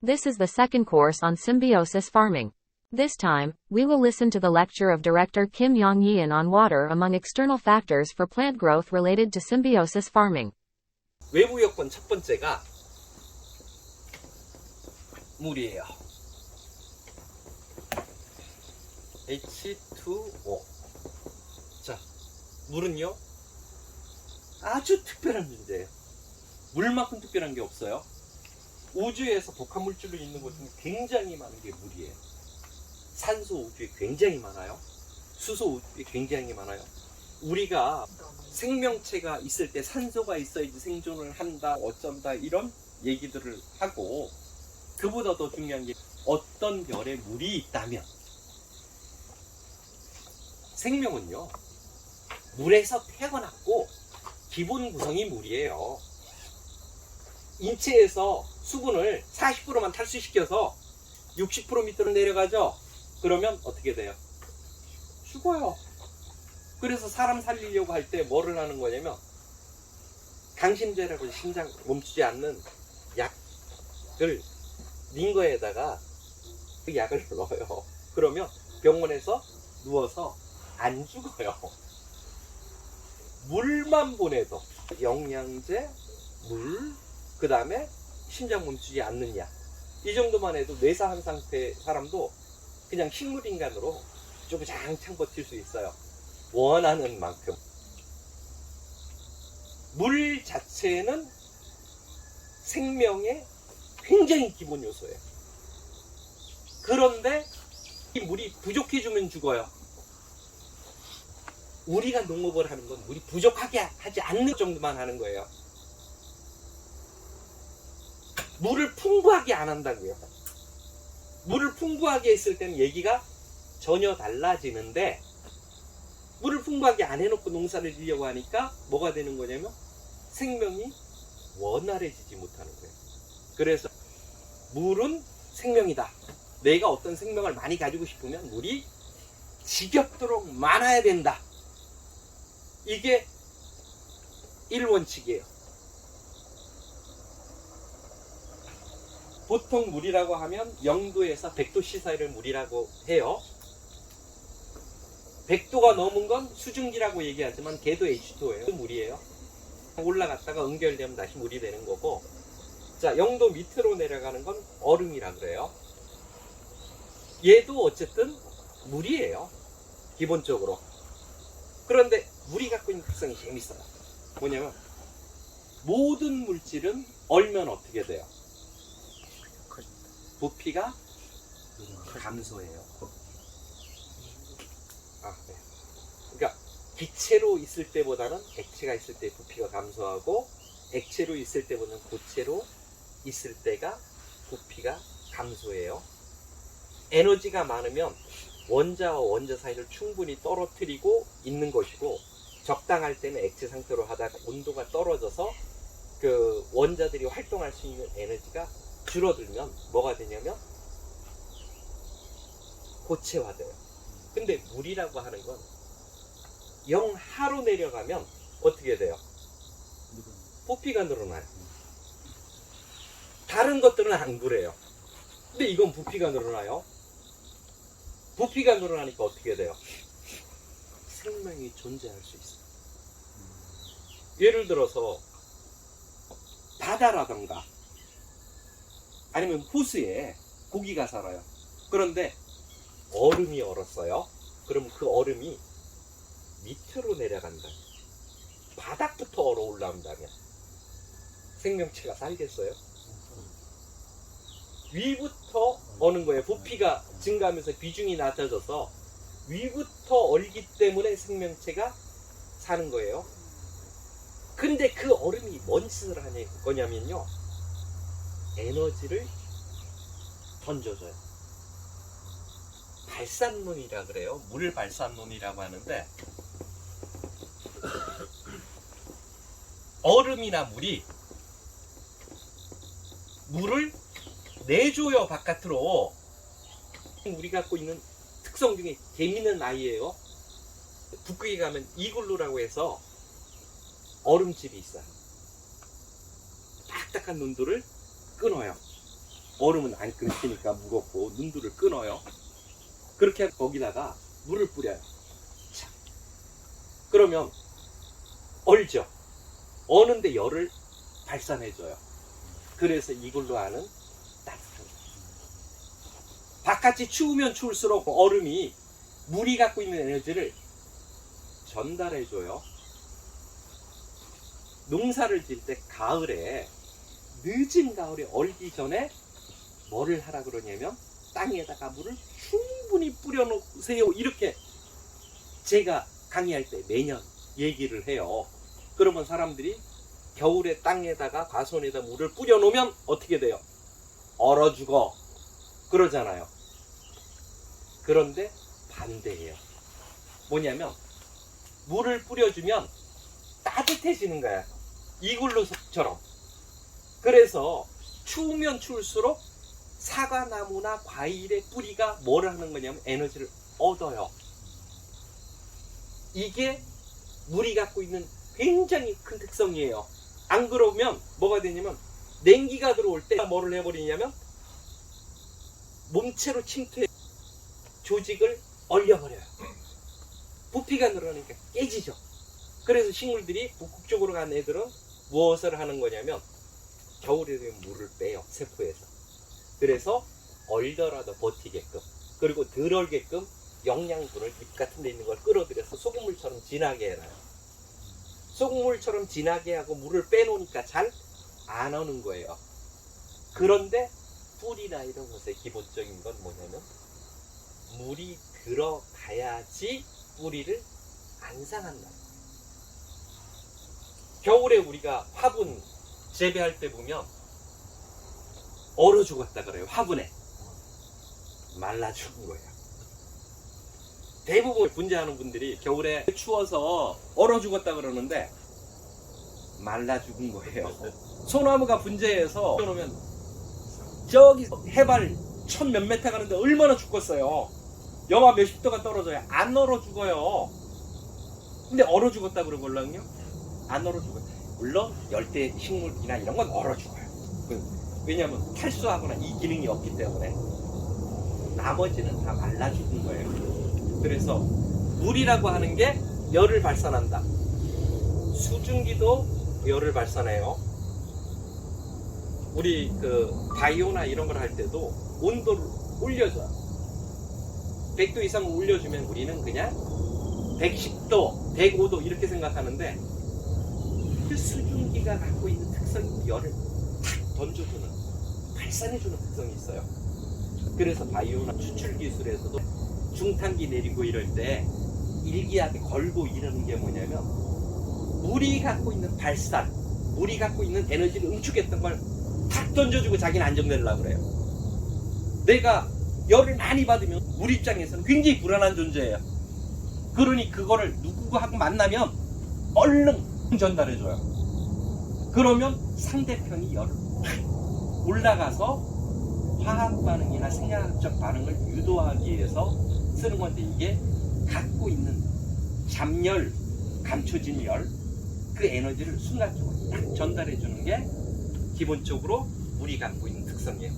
This is the second course on symbiosis farming. This time, we will listen to the lecture of Director Kim Yong-yeon on water among external factors for plant growth related to symbiosis farming. 외부 여건 첫 번째가 물이에요. H2O. 자, 물은요, 아주 특별한 존재예요. 물만큼 특별한 게 없어요. 우주에서 독한 물질로 있는 것 중에 굉장히 많은 게 물이에요. 산소 우주에 굉장히 많아요. 수소 우주에 굉장히 많아요. 우리가 생명체가 있을 때 산소가 있어야지 생존을 한다, 어쩐다, 이런 얘기들을 하고, 그보다 더 중요한 게 어떤 별에 물이 있다면, 생명은요, 물에서 태어났고 기본 구성이 물이에요. 인체에서 수분을 40%만 탈수시켜서 60% 밑으로 내려가죠. 그러면 어떻게 돼요? 죽어요. 그래서 사람 살리려고 할 때 뭐를 하는 거냐면, 강심제라고 심장 멈추지 않는 약을 링거에다가 그 약을 넣어요. 그러면 병원에서 누워서 안 죽어요. 물만 보내도 영양제, 물, 그 다음에 심장 멈추지 않는 약, 이 정도만 해도 뇌사한 상태 사람도 그냥 식물인간으로 주구장창 버틸 수 있어요. 원하는 만큼. 물 자체는 생명의 굉장히 기본 요소예요. 그런데 이 물이 부족해지면 죽어요. 우리가 농업을 하는 건 물이 부족하게 하지 않는 정도만 하는 거예요. 물을 풍부하게 안 한다고요. 물을 풍부하게 했을 때는 얘기가 전혀 달라지는데, 물을 풍부하게 안 해놓고 농사를 지려고 하니까 뭐가 되는 거냐면 생명이 원활해지지 못하는 거예요. 그래서 물은 생명이다. 내가 어떤 생명을 많이 가지고 싶으면 물이 지겹도록 많아야 된다. 이게 1원칙이에요. 보통 물이라고 하면 0도에서 100도씨 사이를 물이라고 해요. 100도가 넘은 건 수증기라고 얘기하지만 걔도 H2O예요. 물이에요. 올라갔다가 응결되면 다시 물이 되는 거고, 자, 0도 밑으로 내려가는 건 얼음이라 그래요. 얘도 어쨌든 물이에요, 기본적으로. 그런데 물이 갖고 있는 특성이 재밌어요. 뭐냐면 모든 물질은 얼면 어떻게 돼요? 부피가 감소해요. 네. 그러니까 기체로 있을 때보다는 액체가 있을 때 부피가 감소하고, 액체로 있을 때보다는 고체로 있을 때가 부피가 감소해요. 에너지가 많으면 원자와 원자 사이를 충분히 떨어뜨리고 있는 것이고, 적당할 때는 액체 상태로 하다가 온도가 떨어져서 그 원자들이 활동할 수 있는 에너지가 줄어들면 뭐가 되냐면 고체화돼요. 근데 물이라고 하는 건 0하로 내려가면 어떻게 돼요? 부피가 늘어나요. 다른 것들은 안 그래요. 근데 이건 부피가 늘어나요. 부피가 늘어나니까 어떻게 돼요? 생명이 존재할 수 있어요. 예를 들어서 바다라던가 아니면 호수에 고기가 살아요. 그런데 얼음이 얼었어요. 그럼 그 얼음이 밑으로 내려간다. 바닥부터 얼어 올라온다면 생명체가 살겠어요? 위부터 어는 거예요. 부피가 증가하면서 비중이 낮아져서 위부터 얼기 때문에 생명체가 사는 거예요. 근데 그 얼음이 뭔 짓을 하냐 거냐면요, 에너지를 던져줘요. 발산론이라 그래요. 물 발산론이라고 하는데, 얼음이나 물이 물을 내줘요, 바깥으로. 우리 갖고 있는 특성 중에 재미있는 아이예요. 북극에 가면 이글루라고 해서 얼음집이 있어요. 딱딱한 논두를 끊어요. 얼음은 안 끊기니까 무겁고 눈들을 끊어요. 그렇게 거기다가 물을 뿌려요. 자, 그러면 얼죠. 어는데 열을 발산해줘요. 그래서 이걸로 하는 따뜻한 거. 바깥이 추우면 추울수록 얼음이 물이 갖고 있는 에너지를 전달해줘요. 농사를 지을 때 가을에, 늦은 가을에 얼기 전에 뭐를 하라 그러냐면 땅에다가 물을 충분히 뿌려놓으세요. 이렇게 제가 강의할 때 매년 얘기를 해요. 그러면 사람들이 겨울에 땅에다가 과수원에다 물을 뿌려놓으면 어떻게 돼요? 얼어 죽어. 그러잖아요. 그런데 반대예요. 뭐냐면 물을 뿌려주면 따뜻해지는 거야. 이글루처럼. 그래서 추우면 추울수록 사과나무나 과일의 뿌리가 뭘 하는 거냐면 에너지를 얻어요. 이게 물이 갖고 있는 굉장히 큰 특성이에요. 안 그러면 뭐가 되냐면 냉기가 들어올 때 뭐를 해버리냐면 몸체로 침투해 조직을 얼려버려요. 부피가 늘어나니까 깨지죠. 그래서 식물들이 북극 쪽으로 간 애들은 무엇을 하는 거냐면 겨울에 되면 물을 빼요. 세포에서. 그래서 얼더라도 버티게끔, 그리고 덜 얼게끔 영양분을 잎 같은 데 있는 걸 끌어들여서 소금물처럼 진하게 해놔요. 소금물처럼 진하게 하고 물을 빼놓으니까 잘 안 오는 거예요. 그런데 뿌리나 이런 것의 기본적인 건 뭐냐면 물이 들어가야지 뿌리를 안 상한다. 겨울에 우리가 화분 재배할 때 보면 얼어 죽었다 그래요. 화분에 말라 죽은 거예요. 대부분 분재하는 분들이 겨울에 추워서 얼어 죽었다 그러는데 말라 죽은 거예요. 소나무가 분재해서 놓으면 저기 해발 1000 몇 메타 가는데 얼마나 죽겠어요. 영하 몇십 도가 떨어져야 안 얼어 죽어요. 근데 얼어 죽었다 그러걸랑요? 안 얼어 죽어요. 물론 열대 식물이나 이런 건 얼어 죽어요. 왜냐하면 탈수하거나 이 기능이 없기 때문에. 나머지는 다 말라 죽은 거예요. 그래서 물이라고 하는 게 열을 발산한다. 수증기도 열을 발산해요. 우리 바이오나 이런 걸 할 때도 온도를 올려줘요. 100도 이상 올려주면 우리는 그냥 110도, 105도 이렇게 생각하는데 그 수증기가 갖고 있는 특성이 열을 탁 던져주는, 발산해주는 특성이 있어요. 그래서 바이오나 추출 기술에서도 중탄기 내리고 이럴 때 일기하게 걸고 이러는 게 뭐냐면 물이 갖고 있는 발산, 물이 갖고 있는 에너지를 응축했던 걸 탁 던져주고 자기는 안정되려고 그래요. 내가 열을 많이 받으면 물 입장에서는 굉장히 불안한 존재예요. 그러니 그거를 누구하고 만나면 얼른 전달해줘요. 그러면 상대편이 열을 확 올라가서 화학 반응이나 생화학적 반응을 유도하기 위해서 쓰는 건데, 이게 갖고 있는 잠열, 감춰진 열, 그 에너지를 순간적으로 딱 전달해주는 게 기본적으로 물이 갖고 있는 특성이에요.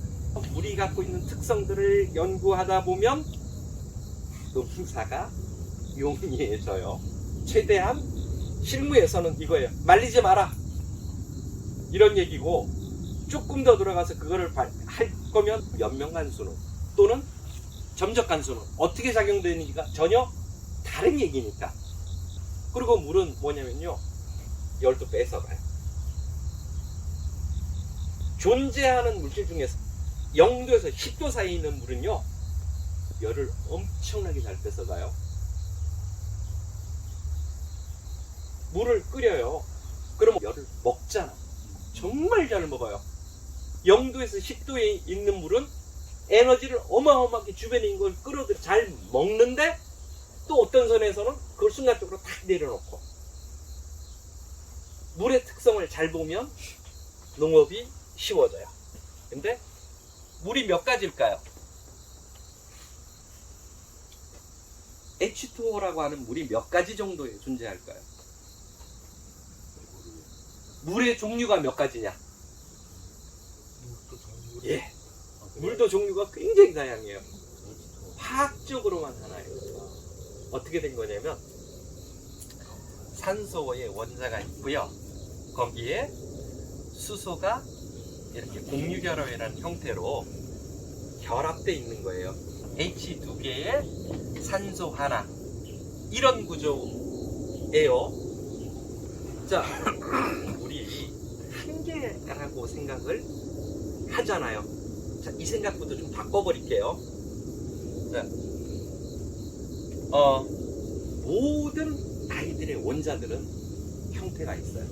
물이 갖고 있는 특성들을 연구하다 보면 농사가 용이해져요. 최대한 실무에서는 이거예요. 말리지 마라, 이런 얘기고, 조금 더 들어가서 그거를 할 거면 연명간수는 또는 점적간수는 어떻게 작용되는지가 전혀 다른 얘기니까. 그리고 물은 뭐냐면요, 열도 뺏어가요. 존재하는 물질 중에서 0도에서 10도 사이에 있는 물은요, 열을 엄청나게 잘 뺏어가요. 물을 끓여요. 그러면 열을 먹잖아. 정말 잘 먹어요. 0도에서 10도에 있는 물은 에너지를 어마어마하게 주변에 있는 걸 끌어들여 잘 먹는데, 또 어떤 선에서는 그걸 순간적으로 탁 내려놓고. 물의 특성을 잘 보면 농업이 쉬워져요. 근데 물이 몇 가지일까요? H2O라고 하는 물이 몇 가지 정도에 존재할까요? 물의 종류가 몇 가지냐? 예, 물도 종류가 굉장히 다양해요. 화학적으로만 하나예요. 어떻게 된 거냐면 산소의 원자가 있고요. 거기에 수소가 이렇게 공유결합이라는 형태로 결합되어 있는 거예요. H2개에 산소 하나, 이런 구조예요. 자, 우리 한 개라고 생각을 하잖아요. 자, 이 생각부터 좀 바꿔버릴게요. 자, 모든 아이들의 원자들은 형태가 있어요.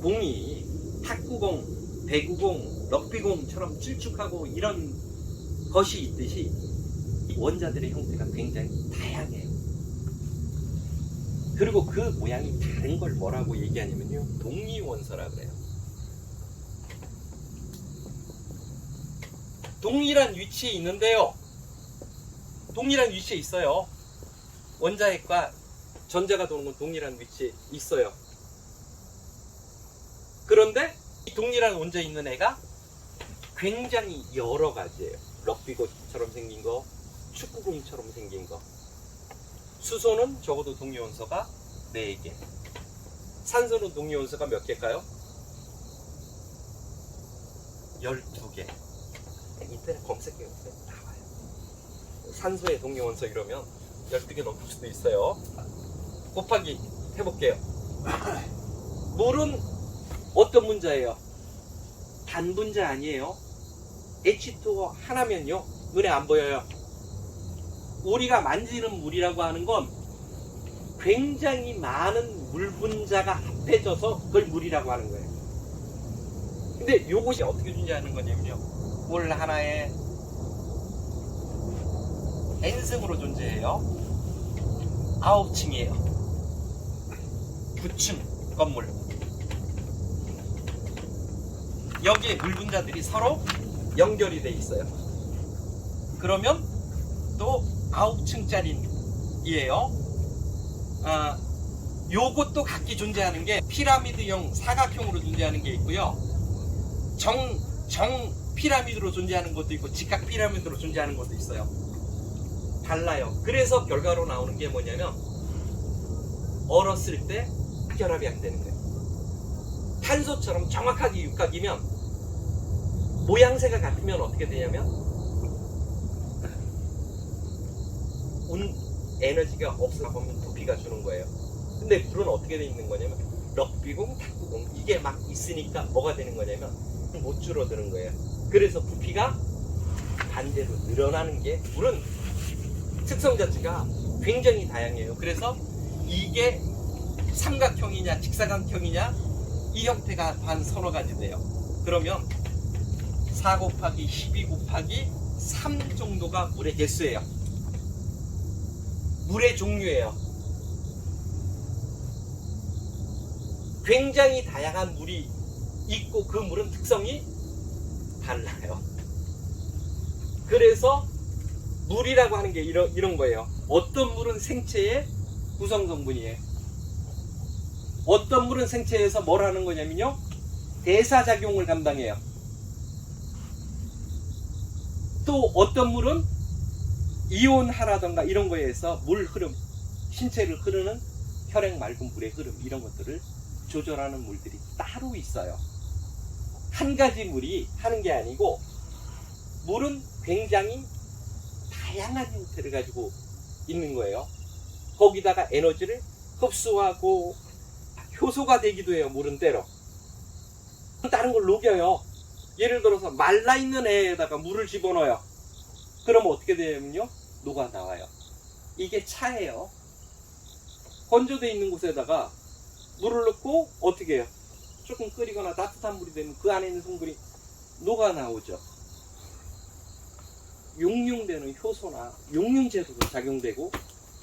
공이 탁구공, 배구공, 럭비공처럼 길쭉하고 이런 것이 있듯이 이 원자들의 형태가 굉장히 다양해요. 그리고 그 모양이 다른 걸 뭐라고 얘기하냐면요, 동위원소라 그래요. 동일한 위치에 있는데요, 동일한 위치에 있어요. 원자핵과 전자가 도는 건 동일한 위치에 있어요. 그런데 이 동일한 원자에 있는 애가 굉장히 여러 가지예요. 럭비공처럼 생긴 거, 축구공처럼 생긴 거. 수소는 적어도 동위원소가 4개. 산소는 동위원소가 몇 개일까요? 12개. 인터넷 검색해보세요. 나와요. 산소의 동위원소 이러면 12개 넘을 수도 있어요. 곱하기 해볼게요. 물은 어떤 분자예요? 단분자 아니에요. H2O 하나면요, 눈에 안 보여요. 우리가 만지는 물이라고 하는 건 굉장히 많은 물 분자가 합해져서 그걸 물이라고 하는 거예요. 근데 이것이 어떻게 존재하는 거냐면요, 물 하나에 N승으로 존재해요. 9층이에요. 9층 건물. 여기에 물 분자들이 서로 연결이 돼 있어요. 그러면 또 9층짜리예요. 요것도 각기 존재하는 게 피라미드형 사각형으로 존재하는 게 있고요. 정 피라미드로 존재하는 것도 있고 직각 피라미드로 존재하는 것도 있어요. 달라요. 그래서 결과로 나오는 게 뭐냐면 얼었을 때 결합이 안 되는 거예요. 탄소처럼 정확하게 육각이면 모양새가 같으면 어떻게 되냐면 에너지가 없어보면 부피가 주는 거예요. 근데 물은 어떻게 돼 있는 거냐면 럭비공, 탁구공 이게 막 있으니까 뭐가 되는 거냐면 못 줄어드는 거예요. 그래서 부피가 반대로 늘어나는 게, 물은 특성 자체가 굉장히 다양해요. 그래서 이게 삼각형이냐 직사각형이냐 이 형태가 한 서너 가지 돼요. 그러면 4 곱하기 12 곱하기 3 정도가 물의 개수예요. 물의 종류예요. 굉장히 다양한 물이 있고 그 물은 특성이 달라요. 그래서 물이라고 하는 게 이런 거예요. 어떤 물은 생체의 구성 성분이에요. 어떤 물은 생체에서 뭘 하는 거냐면요, 대사작용을 감당해요. 또 어떤 물은 이온화라던가 이런 거에 의해서 물 흐름, 신체를 흐르는 혈액 말고 물의 흐름, 이런 것들을 조절하는 물들이 따로 있어요. 한 가지 물이 하는 게 아니고 물은 굉장히 다양한 형태를 가지고 있는 거예요. 거기다가 에너지를 흡수하고 효소가 되기도 해요. 물은 때로 다른 걸 녹여요. 예를 들어서 말라있는 애에다가 물을 집어넣어요. 그러면 어떻게 되냐면요, 녹아 나와요. 이게 차예요. 건조되어 있는 곳에다가 물을 넣고 어떻게 해요? 조금 끓이거나 따뜻한 물이 되면 그 안에 있는 성분이 녹아 나오죠. 용융되는 효소나 용융제도 작용되고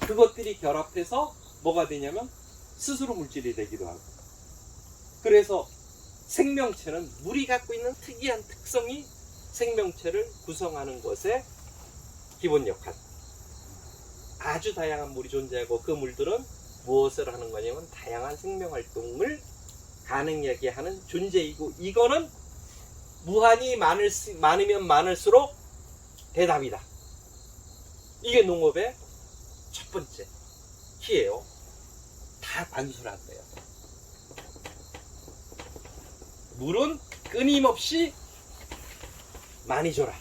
그것들이 결합해서 뭐가 되냐면 스스로 물질이 되기도 하고. 그래서 생명체는 물이 갖고 있는 특이한 특성이 생명체를 구성하는 것의 기본 역할. 아주 다양한 물이 존재하고 그 물들은 무엇을 하는 거냐면 다양한 생명활동을 가능하게 하는 존재이고, 이거는 무한히 많으면 많을수록 대답이다. 이게 농업의 첫 번째 키예요. 다 반수란 거예요. 물은 끊임없이 많이 줘라.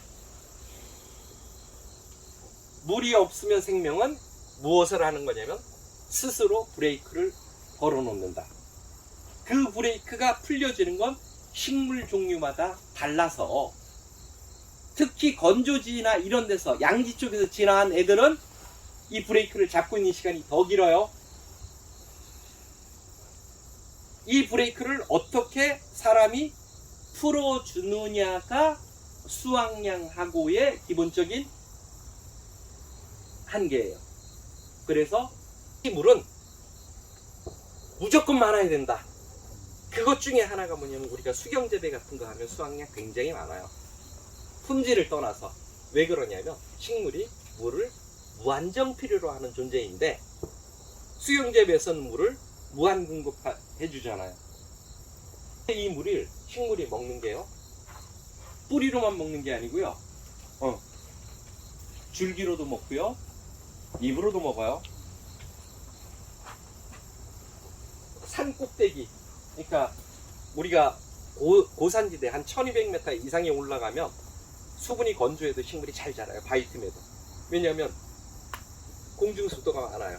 물이 없으면 생명은 무엇을 하는 거냐면 스스로 브레이크를 걸어놓는다. 그 브레이크가 풀려지는 건 식물 종류마다 달라서, 특히 건조지나 이런 데서 양지 쪽에서 지나간 애들은 이 브레이크를 잡고 있는 시간이 더 길어요. 이 브레이크를 어떻게 사람이 풀어주느냐가 수확량하고의 기본적인 한계예요. 그래서 이 물은 무조건 많아야 된다. 그것 중에 하나가 뭐냐면, 우리가 수경재배 같은 거 하면 수확량 굉장히 많아요. 품질을 떠나서. 왜 그러냐면 식물이 물을 무한정 필요로 하는 존재인데, 수경재배에서는 물을 무한 공급해 주잖아요. 이 물을 식물이 먹는 게요, 뿌리로만 먹는 게 아니고요, 줄기로도 먹고요, 잎으로도 먹어요. 산 꼭대기, 그러니까 우리가 고산지대 한 1200m 이상에 올라가면 수분이 건조해도 식물이 잘 자라요. 바이틈에도. 왜냐하면 공중습도가 많아요.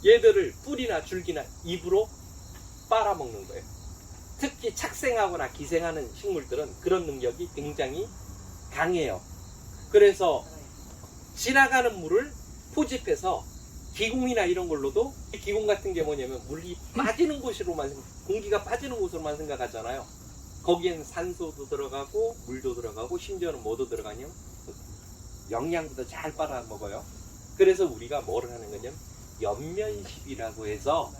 얘들을 뿌리나 줄기나 잎으로 빨아먹는 거예요. 특히 착생하거나 기생하는 식물들은 그런 능력이 굉장히 강해요. 그래서 지나가는 물을 포집해서 기공이나 이런 걸로도, 기공 같은 게 뭐냐면 물이 빠지는 곳으로만, 공기가 빠지는 곳으로만 생각하잖아요. 거기에는 산소도 들어가고 물도 들어가고 심지어는 뭐도 들어가냐면 영양분도 잘 빨아먹어요. 그래서 우리가 뭐를 하는 거냐면 연면십이라고 해서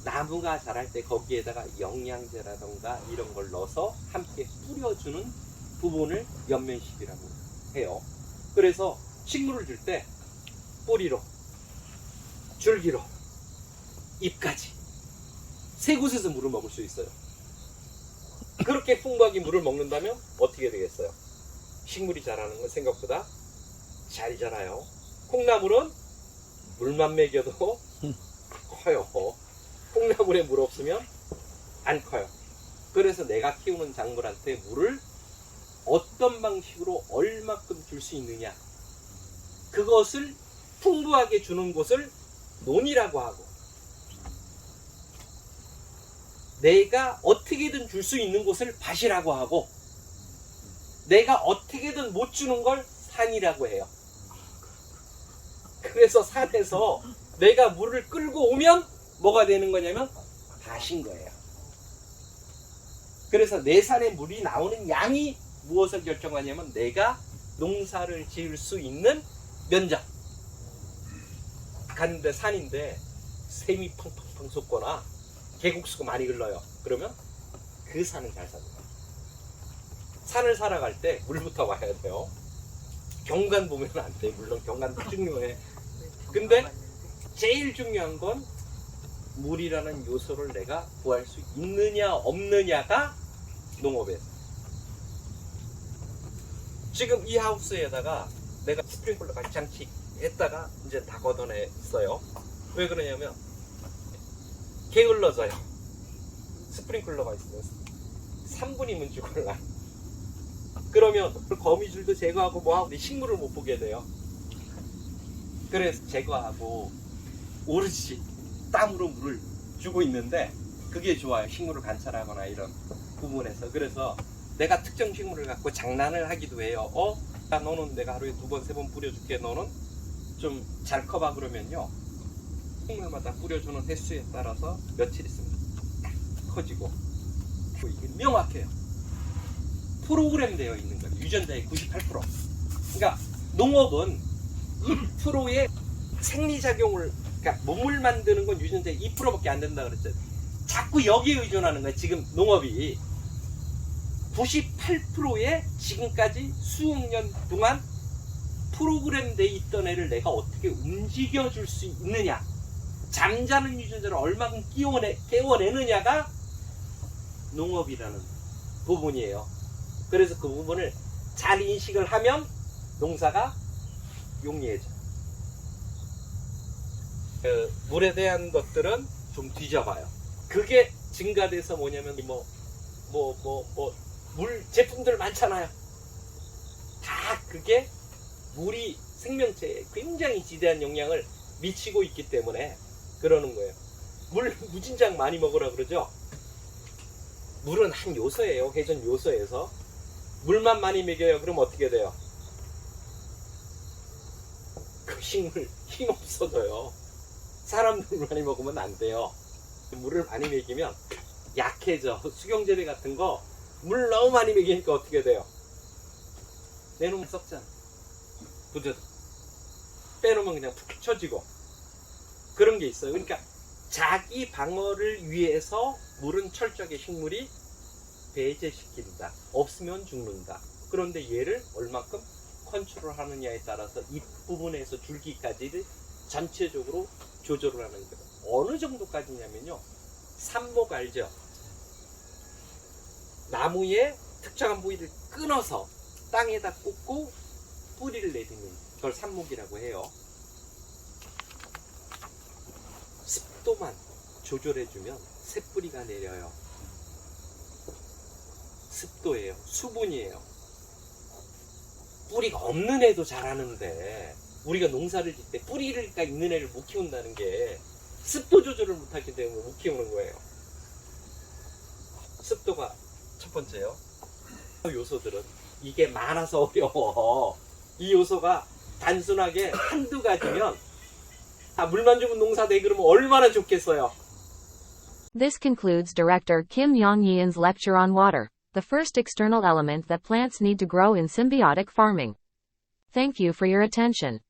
나무가 자랄 때 거기에다가 영양제라던가 이런 걸 넣어서 함께 뿌려주는 부분을 연면십이라고 해요. 그래서 식물을 줄 때 뿌리로, 줄기로, 잎까지 세 곳에서 물을 먹을 수 있어요. 그렇게 풍부하게 물을 먹는다면 어떻게 되겠어요? 식물이 자라는 건 생각보다 잘 자라요. 콩나물은 물만 먹여도 커요. 콩나물에 물 없으면 안 커요. 그래서 내가 키우는 작물한테 물을 어떤 방식으로 얼마큼 줄 수 있느냐, 그것을 풍부하게 주는 곳을 논이라고 하고, 내가 어떻게든 줄 수 있는 곳을 밭이라고 하고, 내가 어떻게든 못 주는 걸 산이라고 해요. 그래서 산에서 내가 물을 끌고 오면 뭐가 되는 거냐면 밭인 거예요. 그래서 내 산에 물이 나오는 양이 무엇을 결정하냐면 내가 농사를 지을 수 있는 면적. 갔는데 산인데 샘이 팡팡팡 솟거나 계곡수가 많이 흘러요. 그러면 그 산은 잘 삽니다. 산을 살아갈 때 물부터 와야 돼요. 경관 보면 안 돼. 물론 경관도 중요해. 근데 제일 중요한 건 물이라는 요소를 내가 구할 수 있느냐 없느냐가 농업에서. 지금 이 하우스에다가 내가 스프링클러가 장치했다가 이제 다 걷어냈어요. 왜 그러냐면 게을러져요. 스프링클러가 있으면 3분이면 죽을라. 그러면 거미줄도 제거하고 뭐하고 식물을 못 보게 돼요. 그래서 제거하고 오롯이 땀으로 물을 주고 있는데 그게 좋아요. 식물을 관찰하거나 이런 부분에서. 그래서 내가 특정 식물을 갖고 장난을 하기도 해요. 야, 너는 내가 하루에 2번, 3번 뿌려줄게. 너는 좀 잘 커봐. 그러면요, 식물마다 뿌려주는 횟수에 따라서 며칠 있으면 딱 커지고, 이게 명확해요. 프로그램 되어 있는 거예요. 유전자의 98%. 그러니까 농업은 2%의 생리작용을, 그러니까 몸을 만드는 건 유전자의 2%밖에 안 된다 그랬죠. 자꾸 여기에 의존하는 거예요. 지금 농업이 98%의 지금까지 수억 년 동안 프로그램 돼 있던 애를 내가 어떻게 움직여 줄 수 있느냐, 잠자는 유전자를 얼마큼 깨워내느냐가 농업이라는 부분이에요. 그래서 그 부분을 잘 인식을 하면 농사가 용이해져요. 물에 대한 것들은 좀 뒤져봐요. 그게 증가돼서 뭐냐면 물 제품들 많잖아요. 다 그게 물이 생명체에 굉장히 지대한 영향을 미치고 있기 때문에 그러는 거예요. 물 무진장 많이 먹으라 그러죠. 물은 한 요소예요. 회전 요소에서 물만 많이 먹여요. 그럼 어떻게 돼요? 그 식물 힘 없어져요. 사람들 많이 먹으면 안 돼요. 물을 많이 먹이면 약해져. 수경재배 같은 거 물 너무 많이 먹이니까 어떻게 돼요? 내놓으면 썩잖아. 부드러. 빼놓으면 그냥 푹 쳐지고 그런 게 있어요. 그러니까 자기 방어를 위해서 물은 철저하게 식물이 배제시킨다. 없으면 죽는다. 그런데 얘를 얼마큼 컨트롤 하느냐에 따라서 이 부분에서 줄기까지를 전체적으로 조절을 하는 거예요. 어느 정도까지냐면요. 삽목 알죠? 나무의 특정한 부위를 끊어서 땅에다 꽂고 뿌리를 내리는 그걸 삽목이라고 해요. 습도만 조절해주면 새뿌리가 내려요. 습도예요. 수분이에요. 뿌리가 없는 애도 잘하는데 우리가 농사를 짓 때 뿌리가 있는 애를 못 키운다는 게 습도 조절을 못하기 때문에 못 키우는 거예요. 습도가 첫 번째요. 요소들은 이게 많아서 어려워. 이 요소가 단순하게 한두 가지면 물만 주면 농사 돼 그러면 얼마나 좋겠어요. This concludes Director Kim Yong-yeon's lecture on water, the first external element that plants need to grow in symbiotic farming. Thank you for your attention.